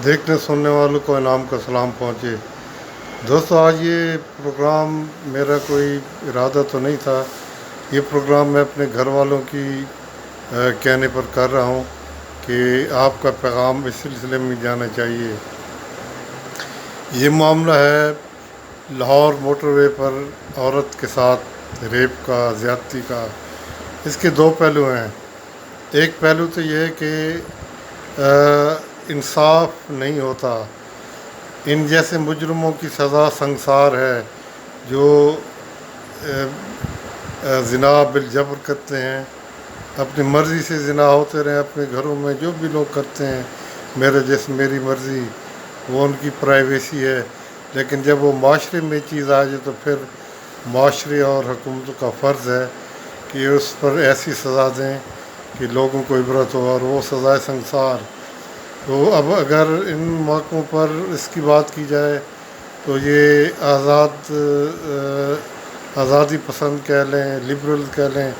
دیکھنے سننے والوں کو انعام کا سلام پہنچے۔ دوستو، آج یہ پروگرام میرا کوئی ارادہ تو نہیں تھا۔ یہ پروگرام میں اپنے گھر والوں کی کہنے پر کر رہا ہوں کہ آپ کا پیغام اس سلسلے میں جانا چاہیے۔ یہ معاملہ ہے لاہور موٹر وے پر عورت کے ساتھ ریپ کا، زیادتی کا۔ اس کے دو پہلو ہیں۔ ایک پہلو تو یہ ہے کہ انصاف نہیں ہوتا۔ ان جیسے مجرموں کی سزا سنگسار ہے جو زنا بالجبر کرتے ہیں، اپنی مرضی سے زنا ہوتے رہے اپنے گھروں میں۔ جو بھی لوگ کرتے ہیں میرا جسم میری مرضی، وہ ان کی پرائیویسی ہے، لیکن جب وہ معاشرے میں چیز آ جائے تو پھر معاشرے اور حکومتوں کا فرض ہے کہ اس پر ایسی سزا دیں کہ لوگوں کو عبرت ہو، اور وہ سزائے سنگسار۔ تو اب اگر ان موقعوں پر اس کی بات کی جائے تو یہ آزادی پسند کہہ لیں، لبرل کہہ لیں،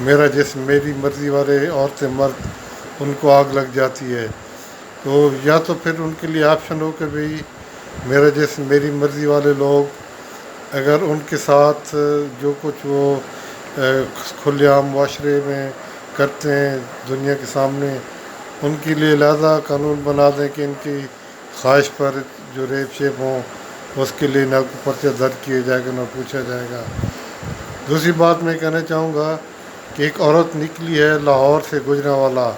میرا جسم میری مرضی والے عورتیں مرد، ان کو آگ لگ جاتی ہے۔ تو یا تو پھر ان کے لیے آپشن ہو کہ بھئی میرا جسم میری مرضی والے لوگ اگر ان کے ساتھ جو کچھ وہ کھلے عام معاشرے میں کرتے ہیں دنیا کے سامنے، ان کے لیے لہذا قانون بنا دیں کہ ان کی خواہش پر جو ریپ شیپ ہوں اس کے لیے نہ پرچہ درج کیا جائے گا نہ پوچھا جائے گا۔ دوسری بات میں کہنا چاہوں گا کہ ایک عورت نکلی ہے لاہور سے گوجرانوالا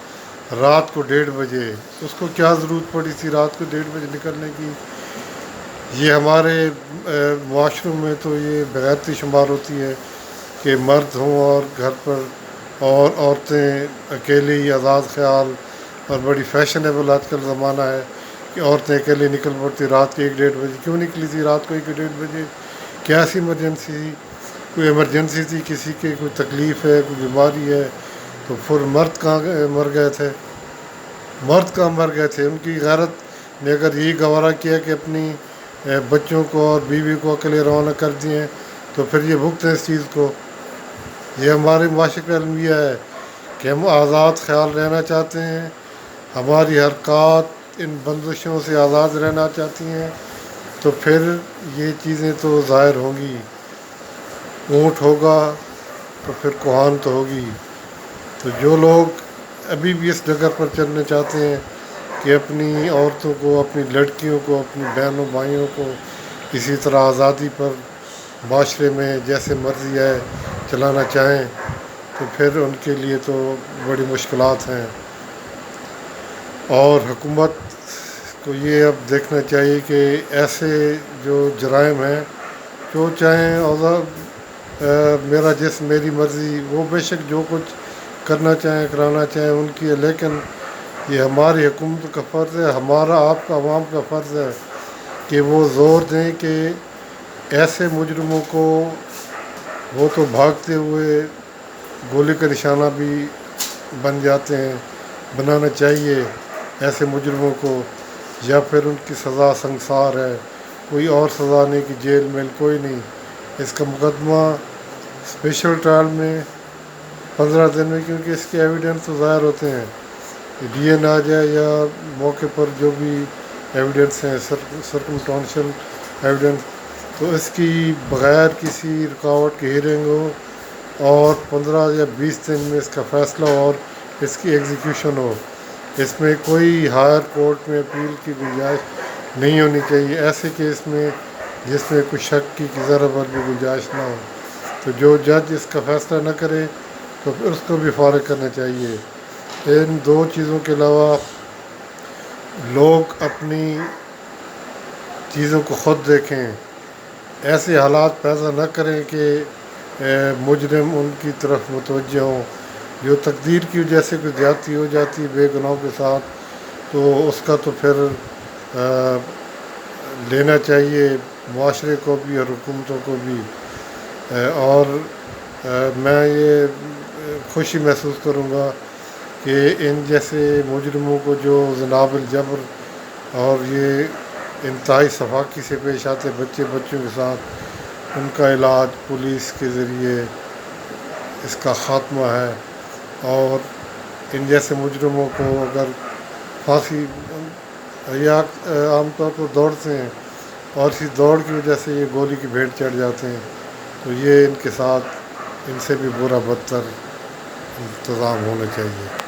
رات کو 1:30 بجے۔ اس کو کیا ضرورت پڑی تھی رات کو 1:30 بجے نکلنے کی؟ یہ ہمارے معاشروں میں تو یہ بغیرتی شمار ہوتی ہے کہ مرد ہوں اور گھر پر اور عورتیں اکیلے ہی آزاد خیال، اور بڑی فیشنیبل آج کل زمانہ ہے کہ عورتیں اکیلے نکل پڑتی رات کے 1:30 بجے۔ کیوں نکلی تھی رات کو 1:30 بجے؟ کیا ایسی ایمرجنسی تھی؟ کوئی ایمرجنسی تھی، کسی کے کوئی تکلیف ہے، کوئی بیماری ہے؟ تو پھر مرد کہاں مر گئے تھے؟ مرد کہاں مر گئے تھے؟ ان کی غیرت نے اگر یہی گوارا کیا کہ اپنی بچوں کو اور بیوی کو اکیلے روانہ کر دیے تو پھر یہ بھگتیں اس چیز کو۔ یہ ہمارے معاشرے کا المیہ ہے کہ ہم آزاد خیال رہنا چاہتے ہیں، ہماری حرکات ان بندشوں سے آزاد رہنا چاہتی ہیں، تو پھر یہ چیزیں تو ظاہر ہوں گی۔ اونٹ ہوگا تو پھر کوہان تو ہوگی۔ تو جو لوگ ابھی بھی اس ڈگر پر چلنا چاہتے ہیں کہ اپنی عورتوں کو، اپنی لڑکیوں کو، اپنی بہنوں بھائیوں کو اسی طرح آزادی پر معاشرے میں جیسے مرضی ہے چلانا چاہیں، تو پھر ان کے لیے تو بڑی مشکلات ہیں۔ اور حکومت کو یہ اب دیکھنا چاہیے کہ ایسے جو جرائم ہیں، جو چاہیں میرا جسم میری مرضی، وہ بے شک جو کچھ کرنا چاہیں کرانا چاہیں ان کی ہے، لیکن یہ ہماری حکومت کا فرض ہے، ہمارا آپ کا عوام کا فرض ہے کہ وہ زور دیں کہ ایسے مجرموں کو، وہ تو بھاگتے ہوئے گولی کا نشانہ بھی بن جاتے ہیں، بنانا چاہیے ایسے مجرموں کو، یا پھر ان کی سزا سنگسار ہے، کوئی اور سزا نہیں کہ جیل میں کوئی نہیں۔ اس کا مقدمہ اسپیشل ٹرائل میں 15 دن میں، کیونکہ اس کے ایویڈنس تو ظاہر ہوتے ہیں، ڈی این آ جائے یا موقع پر جو بھی ایویڈنس ہیں، سرکمسٹانشل ایویڈنس، تو اس کی بغیر کسی رکاوٹ کے ہیرنگ ہو اور 15 یا 20 دن میں اس کا فیصلہ ہو اور اس کی ایگزیکیوشن ہو۔ اس میں کوئی ہائر کورٹ میں اپیل کی گنجائش نہیں ہونی چاہیے ایسے کیس میں جس میں کوئی شک کی ذرا بھر بھی گنجائش نہ ہو۔ تو جو جج اس کا فیصلہ نہ کرے تو پھر اس کو بھی فارغ کرنا چاہیے۔ ان دو چیزوں کے علاوہ لوگ اپنی چیزوں کو خود دیکھیں، ایسے حالات پیدا نہ کریں کہ مجرم ان کی طرف متوجہ ہوں۔ جو تقدیر کی وجہ سے کوئی زیادتی ہو جاتی ہے بے گناہوں کے ساتھ، تو اس کا تو پھر لینا چاہیے معاشرے کو بھی اور حکومتوں کو بھی۔ اور میں یہ خوشی محسوس کروں گا کہ ان جیسے مجرموں کو جو زنا بالجبر اور یہ انتہائی سفاکی سے پیش آتے بچوں کے ساتھ، ان کا علاج پولیس کے ذریعے اس کا خاتمہ ہے، اور ان جیسے مجرموں کو اگر پھانسی یا عام طور پر دوڑتے ہیں اور اسی دوڑ کی وجہ سے یہ گولی کی بھیٹ چڑھ جاتے ہیں، تو یہ ان کے ساتھ ان سے بھی برا بدتر انتظام ہونا چاہیے۔